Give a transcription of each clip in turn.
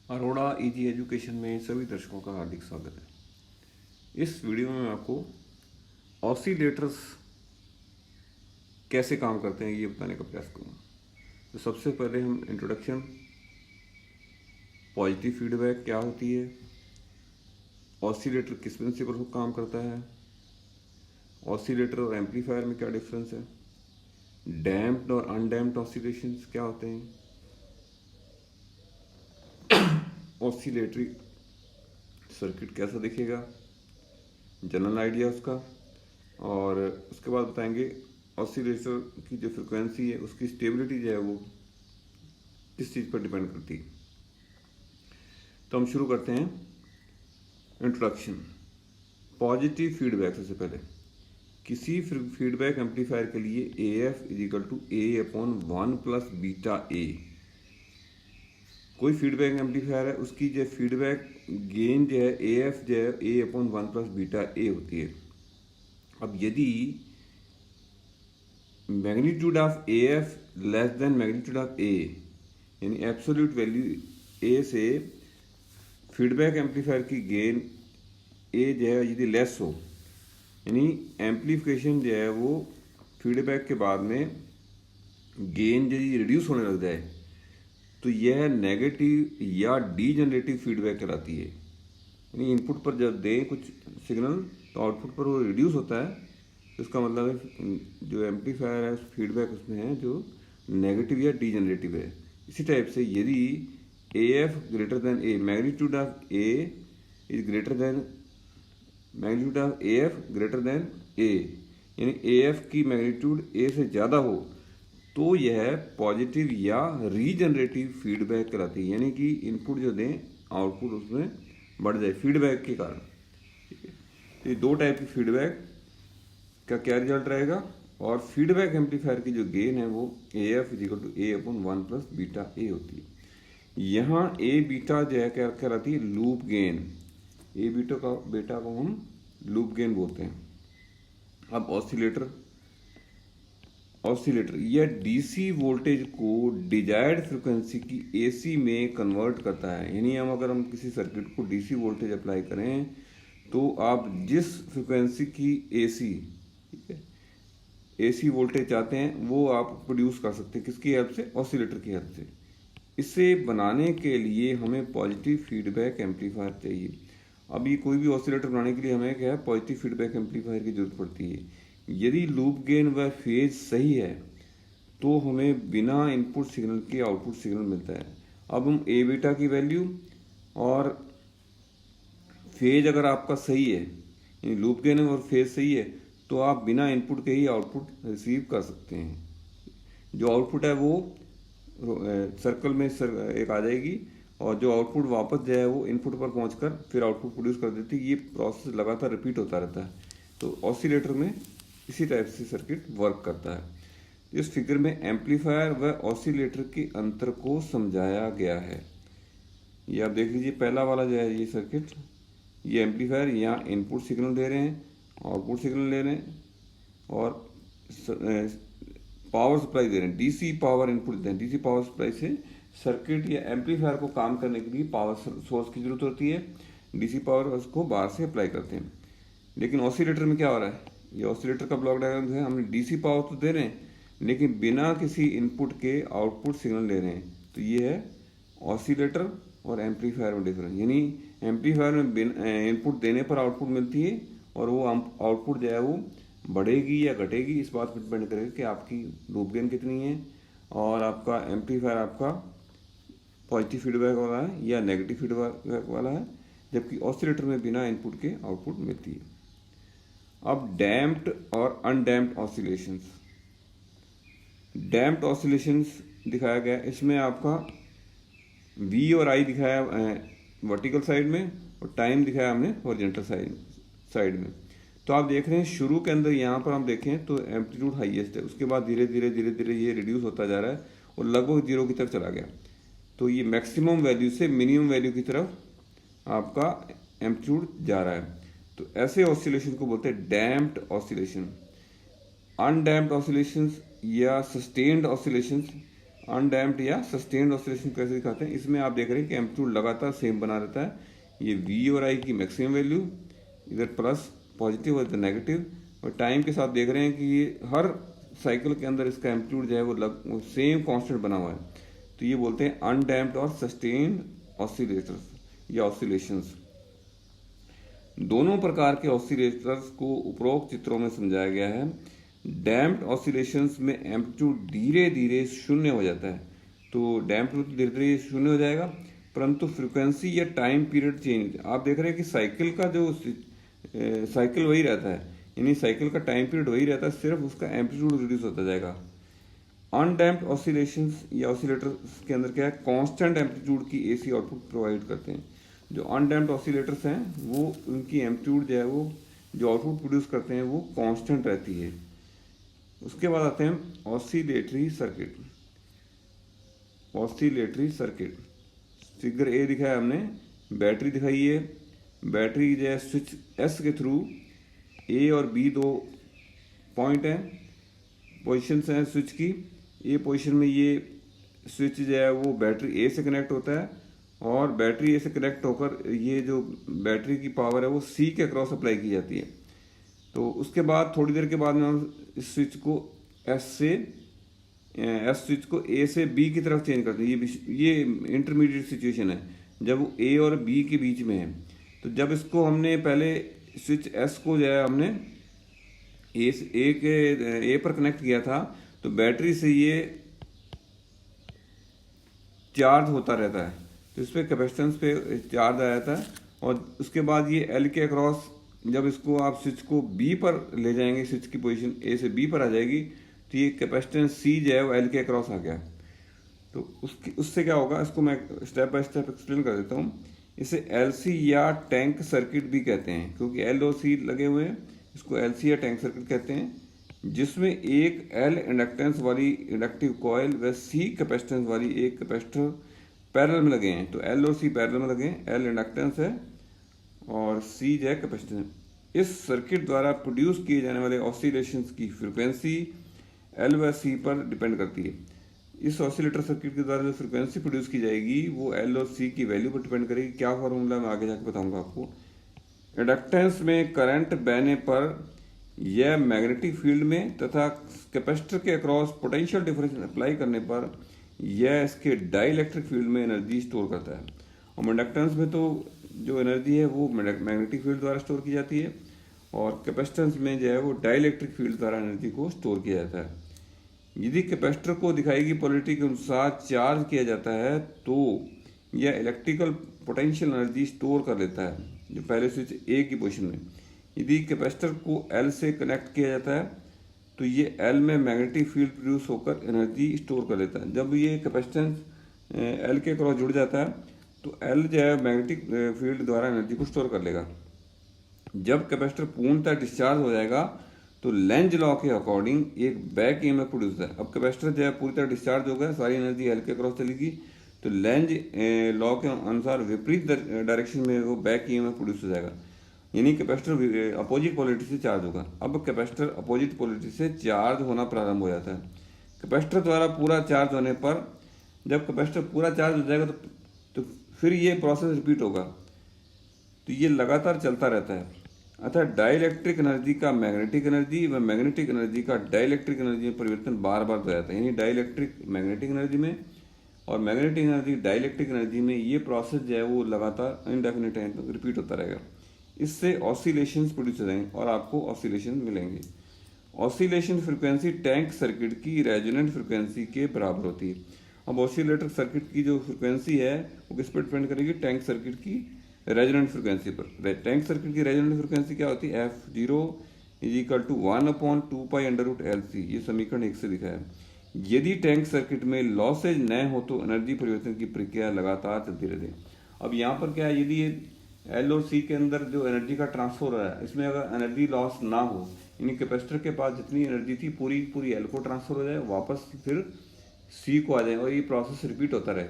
Arora easy education में सभी दर्शकों का हार्दिक स्वागत है। इस वीडियो में मैं आपको ऑसिलेटर्स कैसे काम करते हैं ये बताने का प्रयास करूँगा। तो सबसे पहले हम इंट्रोडक्शन, पॉजिटिव फीडबैक क्या होती है, ऑसिलेटर किस प्रिंसिपल पर काम करता है, ऑसिलेटर और एम्पलीफायर में क्या डिफरेंस है, डैम्प्ड और अनडैम्प्ड ऑसिलेशंस क्या होते हैं, ऑसिलेटरी सर्किट कैसा दिखेगा, जनरल आइडिया उसका, और उसके बाद बताएंगे ऑसिलेटर की जो फ्रिक्वेंसी है उसकी स्टेबिलिटी जो है वो किस चीज़ पर डिपेंड करती है। तो हम शुरू करते हैं। Introduction, positive feedback. सबसे पहले किसी फीडबैक एम्पलीफायर के लिए AF = A/1 + बीटा A। कोई फीडबैक एम्पलीफायर है उसकी जो फीडबैक गेन जो है AF जो है A/1 + बीटा A होती है। अब यदि magnitude of AF less than magnitude of A, यानी एब्सोल्यूट वैल्यू A से फीडबैक एम्पलीफायर की गेन A जो है यदि लेस हो, यानी एम्पलीफिकेशन जो है वो फीडबैक के बाद में गेन यदि रिड्यूस होने लग जाए तो यह नेगेटिव या डीजनरेटिव फीडबैक कहलाती है। यानी इनपुट पर जब दें कुछ सिग्नल तो आउटपुट पर वो रिड्यूस होता है, तो इसका मतलब है जो एम्पलीफायर है फीडबैक उसमें है जो नेगेटिव या डीजनरेटिव है। इसी टाइप से यदि AF greater than A, magnitude of A is greater than magnitude of AF greater than A, यानी AF की मैग्नीट्यूड A से ज़्यादा हो तो यह पॉजिटिव या रीजनरेटिव फीडबैक कहलाती है। यानी कि इनपुट जो दें आउटपुट उसमें बढ़ जाए फीडबैक के कारण। ठीक है, तो ये दो टाइप की फीडबैक का क्या रिजल्ट रहेगा। और फीडबैक एम्पलीफायर की जो गेन है वो AF = A/1 + बीटा A होती है। यहाँ A बीटा जो है क्या कहलाती है, लूप गेन। A बेटा को हम लूप गेन बोलते हैं। अब ऑसिलेटर यह DC वोल्टेज को डिजायर्ड फ्रिक्वेंसी की AC में कन्वर्ट करता है। यानी अगर हम किसी सर्किट को DC वोल्टेज अप्लाई करें तो आप जिस फ्रिक्वेंसी की AC, ठीक है, AC वोल्टेज चाहते हैं वो आप प्रोड्यूस कर सकते हैं। किसकी हेल्प से? ऑसिलेटर की हेल्प से। इसे बनाने के लिए हमें पॉजिटिव फीडबैक एम्पलीफायर चाहिए। अब ये कोई भी ऑसिलेटर बनाने के लिए हमें क्या है, पॉजिटिव फीडबैक एम्पलीफायर की जरूरत पड़ती है। यदि लूप गेन व फेज सही है तो हमें बिना इनपुट सिग्नल के आउटपुट सिग्नल मिलता है। अब हम A बीटा की वैल्यू और फेज अगर आपका सही है, यानी लूप गेन और फेज सही है, तो आप बिना इनपुट के ही आउटपुट रिसीव कर सकते हैं। जो आउटपुट है वो सर्कल में एक आ जाएगी और जो आउटपुट वापस जो है वो इनपुट पर पहुंचकर फिर आउटपुट प्रोड्यूस कर देती है। ये प्रोसेस लगातार रिपीट होता रहता है। तो ऑसिलेटर में इसी टाइप से सर्किट वर्क करता है। इस फिगर में एम्पलीफायर व ऑसिलेटर के अंतर को समझाया गया है। ये आप देख लीजिए, पहला वाला जो है ये सर्किट, ये एम्पलीफायर यहाँ इनपुट सिग्नल दे रहे हैं, आउटपुट सिग्नल ले रहे हैं और पावर सप्लाई दे रहे हैं। DC पावर इनपुट देते हैं। DC पावर सप्लाई से सर्किट या एम्पलीफायर को काम करने के लिए पावर सोर्स की जरूरत होती है। DC पावर उसको बाहर से अप्लाई करते हैं। लेकिन ऑसिलेटर में क्या हो रहा है, ये ऑसिलेटर का ब्लॉक डायग्राम है। हमने DC पावर तो दे रहे हैं लेकिन बिना किसी इनपुट के आउटपुट सिग्नल ले रहे हैं। तो ये है ऑसिलेटर और एम्पलीफायर में डिफरेंस। यानी एम्पलीफायर में इनपुट देने पर आउटपुट मिलती है और वो आउटपुट जो है वो बढ़ेगी या घटेगी इस बात पर डिपेंड करेगा कि आपकी लूप गेन कितनी है और आपका एम्पलीफायर आपका पॉजिटिव फीडबैक वाला है या नेगेटिव फीडबैक वाला है, जबकि ऑसिलेटर में बिना इनपुट के आउटपुट मिलती है। अब डैम्प्ड और अनडैम्प्ड ऑसिलेशंस। डैम्प्ड ऑसिलेशंस दिखाया गया, इसमें आपका V और I दिखाया वर्टिकल साइड में और टाइम दिखाया हमने हॉरिजॉन्टल साइड में। तो आप देख रहे हैं शुरू के अंदर यहाँ पर हम देखें तो एम्पलीट्यूड हाईएस्ट है, उसके बाद धीरे धीरे ये रिड्यूस होता जा रहा है और लगभग 0 की तरफ चला गया। तो ये मैक्सिमम वैल्यू से मिनिमम वैल्यू की तरफ आपका एम्पलीट्यूड जा रहा है। तो ऐसे ऑसिलेशन को बोलते हैं डैम्प्ड ऑसिलेशन। अनडैम्प्ड ऑसिलेशंस या सस्टेन्ड ऑसिलेशंस अनडैम्प्ड या सस्टेन्ड ऑसिलेशन कैसे दिखाते हैं, इसमें आप देख रहे हैं कि एम्पलीट्यूड लगातार सेम बना रहता है। ये वी और आई की मैक्सिमम वैल्यू, इधर प्लस पॉजिटिव और इधर नेगेटिव, और टाइम के साथ देख रहे हैं कि ये हर साइकिल के अंदर इसका एम्पलीट्यूड जो है वो सेम कांस्टेंट बना हुआ है। तो ये बोलते हैं अनडैम्प्ड और सस्टेन्ड ऑसिलेटर्स या ऑसिलेशंस। दोनों प्रकार के ऑसिलेटर्स को उपरोक्त चित्रों में समझाया गया है। डैम्प्ड ऑसिलेशंस में एम्पलीट्यूड धीरे धीरे शून्य हो जाता है, तो डैम्प्ड धीरे धीरे शून्य हो जाएगा, परंतु फ्रीक्वेंसी या टाइम पीरियड चेंज, आप देख रहे हैं कि साइकिल का जो साइकिल वही रहता है, यानी साइकिल का टाइम पीरियड वही रहता है, सिर्फ उसका एम्पलीट्यूड रिड्यूस होता जाएगा। अनडैम्प्ड ऑसिलेशंस या ऑसिलेटर्स के अंदर क्या है, कांस्टेंट एम्पलीट्यूड की एसी आउटपुट प्रोवाइड करते हैं। जो अनडैम्प्ड ऑसिलेटर्स हैं वो उनकी एम्पलीट्यूड जो है वो जो आउटपुट प्रोड्यूस करते हैं वो कांस्टेंट रहती है। उसके बाद आते हैं oscillatory circuit. Oscillatory circuit figure A दिखाया हमने, बैटरी दिखाई है। बैटरी जो है स्विच एस के थ्रू, ए और बी दो पॉइंट हैं, पोजिशंस हैं स्विच की। ए पोजीशन में ये स्विच जो है वो बैटरी ए से कनेक्ट होता है, और बैटरी ए से कनेक्ट होकर ये जो बैटरी की पावर है वो सी के अक्रॉस अप्लाई की जाती है। तो उसके बाद थोड़ी देर के बाद में हम इस स्विच को एस स्विच को ए से बी की तरफ चेंज करते हैं। ये इंटरमीडिएट सिचुएशन है जब वो ए और बी के बीच में है। तो जब इसको हमने पहले स्विच एस को जो है हमने ए पर कनेक्ट किया था, तो बैटरी से ये चार्ज होता रहता है, तो इस पर कैपेसिटेंस पे चार्ज आ जाता है। और उसके बाद ये एल के अक्रॉस जब इसको आप स्विच को बी पर ले जाएंगे, स्विच की पोजीशन ए से बी पर आ जाएगी, तो ये कैपेसिटेंस सी जो है वो एल के अक्रॉस आ गया। तो उससे क्या होगा, इसको मैं स्टेप बाय स्टेप एक्सप्लेन कर देता हूँ। इसे एलसी या टैंक सर्किट भी कहते हैं, क्योंकि एल और सी लगे हुए हैं, इसको एलसी या टैंक सर्किट कहते हैं, जिसमें एक एल इंडक्टेंस वाली इंडक्टिव कॉइल व सी कैपेसिटेंस वाली एक कैपेसिटर पैरेलल में लगे हैं। तो एल और सी पैरेलल में लगे हैं, एल इंडक्टेंस है और सी जो है कैपेसिटेंस। इस सर्किट द्वारा प्रोड्यूस किए जाने वाले ऑसिलेशंस की फ्रीक्वेंसी एल व सी पर डिपेंड करती है। इस ऑसिलेटर सर्किट के द्वारा जो फ्रीक्वेंसी प्रोड्यूस की जाएगी वो एल और सी की वैल्यू पर डिपेंड करेगी। क्या फॉर्मूला मैं आगे जाकर बताऊंगा आपको। इंडक्टेंस में करंट बहने पर यह मैग्नेटिक फील्ड में तथा कैपेसिटर के अक्रॉस पोटेंशियल डिफरेंस अप्लाई करने पर यह इसके डाइलेक्ट्रिक फील्ड में एनर्जी स्टोर करता है। और इंडक्टेंस में तो जो एनर्जी है वो मैग्नेटिक फील्ड द्वारा स्टोर की जाती है, और कैपेसिटेंस में जो है वो डाइलेक्ट्रिक फील्ड द्वारा एनर्जी को स्टोर किया जाता है। यदि कैपेसिटर को दिखाई गई पोलैरिटी के अनुसार चार्ज किया जाता है तो यह इलेक्ट्रिकल पोटेंशियल एनर्जी स्टोर कर लेता है, जो पहले स्विच ए की पोजीशन में। यदि कैपेसिटर को एल से कनेक्ट किया जाता है तो ये एल में मैग्नेटिक फील्ड प्रोड्यूस होकर एनर्जी स्टोर कर लेता है। जब ये कैपेसिटेंस एल के क्रॉस जुड़ जाता है तो एल जो है मैग्नेटिक फील्ड द्वारा एनर्जी को स्टोर कर लेगा। जब कैपेसिटर पूर्णतः डिस्चार्ज हो जाएगा तो लेंज लॉ के अकॉर्डिंग एक बैक ईएमएफ प्रोड्यूस होता है। अब कैपेसिटर जो है पूरी तरह डिस्चार्ज हो गया, सारी एनर्जी एल के क्रॉस चलेगी, तो लेंज लॉ के अनुसार विपरीत डायरेक्शन में वो बैक ईएमएफ प्रोड्यूस हो जाएगा, यानी कैपेसिटर अपोजिट पोलैरिटी से चार्ज होगा। अब कैपेसिटर अपोजिट पोलैरिटी से चार्ज होना प्रारंभ हो जाता है। कैपेसिटर द्वारा पूरा चार्ज होने पर जब कैपेसिटर पूरा चार्ज हो जाएगा तो फिर ये प्रोसेस रिपीट होगा, तो ये लगातार चलता रहता है। अतः डाइलेक्ट्रिक एनर्जी का मैग्नेटिक एनर्जी व मैग्नेटिक एनर्जी का डाइलेक्ट्रिक एनर्जी में परिवर्तन बार बार हो जाता है, यानी डाइलेक्ट्रिक मैग्नेटिक एनर्जी में और मैग्नेटिक एनर्जी डाइलेक्ट्रिक एनर्जी में ये प्रोसेस जो है वो लगातार इनडेफिनिट टाइम तक रिपीट होता रहेगा। इससे ऑसिलेशंस प्रोड्यूस हो जाएंगे और आपको ऑसिलेशन मिलेंगे। ऑसिलेशन फ्रिक्वेंसी टैंक सर्किट की रेजोनेंट फ्रिक्वेंसी के बराबर होती है। अब ऑसिलेटर सर्किट की जो फ्रिक्वेंसी है वो किस पर डिपेंड करेगी, टैंक सर्किट की रेजोनेंट फ्रिक्वेंसी पर। टैंक सर्किट की रेजोनेंट फ्रिक्वेंसी क्या होती है, F0 = 1/2π√LC। ये समीकरण 1 से लिखा है। यदि टैंक सर्किट में लॉसेज न हो तो एनर्जी परिवर्तन की प्रक्रिया लगातार चलती रहती है। अब यहाँ पर क्या है, यदि एल और सी के अंदर जो एनर्जी का ट्रांसफर हो रहा है, इसमें अगर एनर्जी लॉस ना हो, यानी कैपेसिटर के पास जितनी एनर्जी थी पूरी पूरी एल को ट्रांसफर हो जाए, वापस फिर सी को आ जाए और ये प्रोसेस रिपीट होता रहे,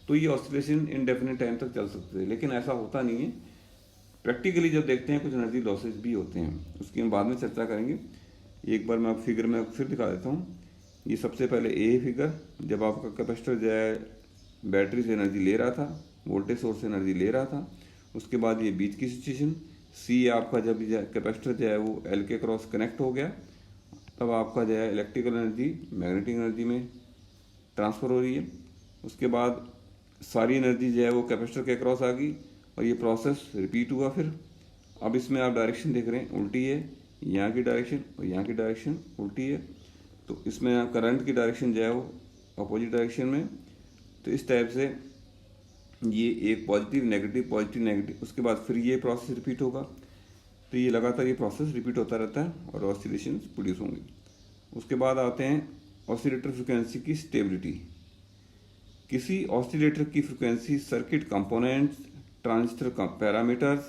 तो ये ऑसिलेशन इनडेफिनिट टाइम तक चल सकते हैं। लेकिन ऐसा होता नहीं है। प्रैक्टिकली जब देखते हैं कुछ एनर्जी लॉसेज भी होते हैं, उसकी हम बाद में चर्चा करेंगे। एक बार मैं फिगर में फिर दिखा देता हूँ। ये सबसे पहले ए फिगर, जब आपका कैपेसिटर जो है बैटरी से एनर्जी ले रहा था, वोल्टेज सोर्स से एनर्जी ले रहा था। उसके बाद ये बीच की सिचुएशन, सी आपका जब कैपेसिटर जो है वो एल के क्रॉस कनेक्ट हो गया, तब आपका जो है इलेक्ट्रिकल एनर्जी मैग्नेटिक एनर्जी में ट्रांसफ़र हो रही है। उसके बाद सारी एनर्जी जो है वो कैपेसिटर के क्रॉस आ गई और ये प्रोसेस रिपीट हुआ। फिर अब इसमें आप डायरेक्शन देख रहे हैं उल्टी है, यहाँ की डायरेक्शन और यहाँ की डायरेक्शन उल्टी है, तो इसमें करंट की डायरेक्शन जो है वो अपोजिट डायरेक्शन में। तो इस टाइप से ये एक पॉजिटिव नेगेटिव, उसके बाद फिर ये प्रोसेस रिपीट होगा। तो ये लगातार ये प्रोसेस रिपीट होता रहता है और ऑसिलेशन प्रोड्यूस होंगे। उसके बाद आते हैं ऑसिलेटर फ्रिक्वेंसी की स्टेबिलिटी। किसी ऑसिलेटर की फ्रिक्वेंसी सर्किट कंपोनेंट्स, ट्रांजिस्टर का parameters,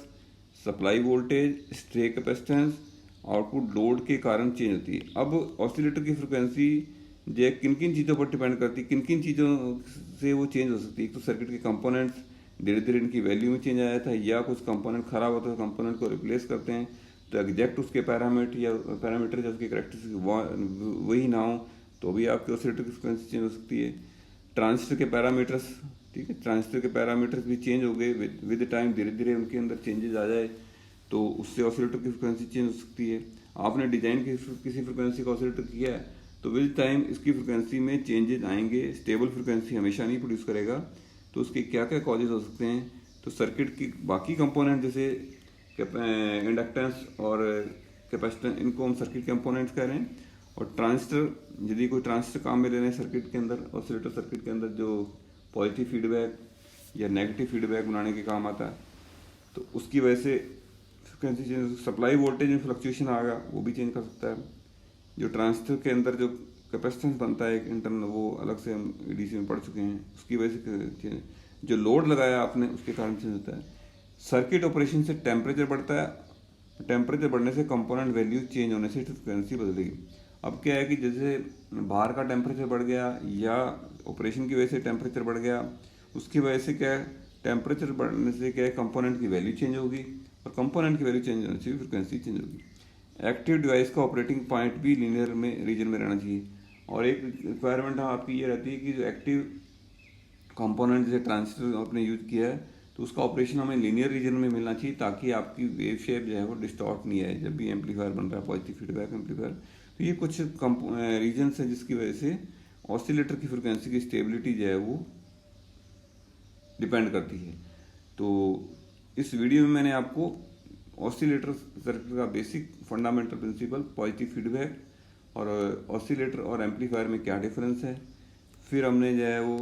supply voltage, stray capacitance, output load के कारण चेंज होती है। अब ऑसिलेटर की फ्रिक्वेंसी जो किन किन चीज़ों पर डिपेंड करती है, किन किन चीज़ों से वो चेंज हो सकती है। तो सर्किट के कंपोनेंट्स, धीरे धीरे इनकी वैल्यू में चेंज आ जाता है, या कुछ कंपोनेंट खराब होता है तो कंपोनेंट को रिप्लेस करते हैं, तो एग्जैक्ट उसके पैरामीटर या उसकी करेक्टरिस्टिक वही ना हो तो भी आपके ऑसिलेटर की फ्रिक्वेंसी चेंज हो सकती है। ट्रांजिस्टर के पैरामीटर्स, ठीक है, ट्रांजिस्टर के पैरामीटर्स भी चेंज हो गए विद टाइम, धीरे धीरे उनके अंदर चेंजेस आ जाए तो उससे ऑसिलेटर की फ्रिक्वेंसी चेंज हो सकती है। आपने डिजाइन किसी फ्रिक्वेंसी का ऑसिलेटर किया है तो विद टाइम इसकी फ्रिक्वेंसी में चेंजेस आएंगे, स्टेबल फ्रिक्वेंसी हमेशा नहीं प्रोड्यूस करेगा। तो उसके क्या क्या कॉजेज हो सकते हैं, तो सर्किट की बाकी कंपोनेंट जैसे इंडक्टेंस और कैपेसिटेंस, इनको हम सर्किट कंपोनेंट्स कह रहे हैं। और ट्रांजिस्टर, यदि कोई ट्रांजिस्टर काम में ले रहे हैं सर्किट के अंदर, ऑसिलेटर सर्किट के अंदर, जो पॉजिटिव फीडबैक या नेगेटिव फीडबैक बनाने के काम आता है, तो उसकी वजह से फ्रिक्वेंसी चेंज। सप्लाई वोल्टेज में फ्लक्चुएशन आ गया, वो भी चेंज कर सकता है। जो ट्रांजिस्टर के अंदर जो कैपेसिटेंस बनता है एक इंटरनल, वो अलग से हम एडीसी में पढ़ चुके हैं, उसकी वजह से जो लोड लगाया आपने उसके कारण चेंज होता है। सर्किट ऑपरेशन से टेम्परेचर बढ़ता है, टेम्परेचर बढ़ने से कंपोनेंट वैल्यू चेंज होने से फ्रिक्वेंसी बदलेगी। अब क्या है कि जैसे बाहर का टेम्परेचर बढ़ गया या ऑपरेशन की वजह से टेम्परेचर बढ़ गया, उसकी वजह से क्या है, टेम्परेचर बढ़ने से क्या है, कंपोनेंट की वैल्यू चेंज होगी और कंपोनेंट की वैल्यू चेंज होने से फ्रिक्वेंसी चेंज होगी। एक्टिव डिवाइस का ऑपरेटिंग पॉइंट भी लीनियर में रीजन में रहना चाहिए। और एक रिक्वायरमेंट आपकी ये रहती है कि जो एक्टिव कंपोनेंट जैसे ट्रांजिस्टर आपने यूज किया है तो उसका ऑपरेशन हमें लीनियर रीजन में मिलना चाहिए, ताकि आपकी वेव शेप जो है वो डिस्टॉर्ट नहीं आए जब भी एम्पलीफायर बन रहा है, पॉजिटिव फीडबैक एम्पलीफायर। तो ये कुछ रीजन्स है जिसकी वजह से ऑसिलेटर की फ्रिक्वेंसी की स्टेबिलिटी जो है वो डिपेंड करती है। तो इस वीडियो में मैंने आपको ऑसिलेटर सर्किट का basic fundamental principle, positive feedback और ऑसिलेटर और एम्पलीफायर में क्या डिफरेंस है, फिर हमने जो है वो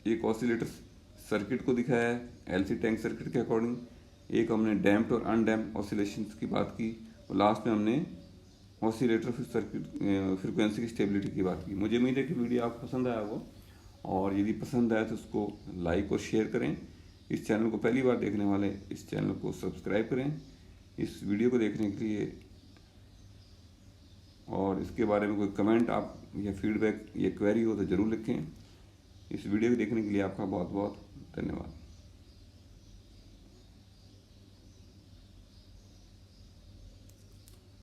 एक ऑसिलेटर सर्किट को दिखाया है एलसी टैंक सर्किट के अकॉर्डिंग, एक हमने डैम्प्ड और अनडैम्प्ड ऑसिलेशंस की बात की, और लास्ट में हमने ऑसिलेटर सर्किट फ्रिक्वेंसी की स्टेबिलिटी की बात की। मुझे उम्मीद है कि वीडियो आपको पसंद आया होगा, और यदि पसंद आया तो उसको लाइक और शेयर करें। इस चैनल को पहली बार देखने वाले इस चैनल को सब्सक्राइब करें इस वीडियो को देखने के लिए, और इसके बारे में कोई कमेंट आप या फीडबैक या क्वेरी हो तो ज़रूर लिखें। इस वीडियो को देखने के लिए आपका बहुत बहुत धन्यवाद।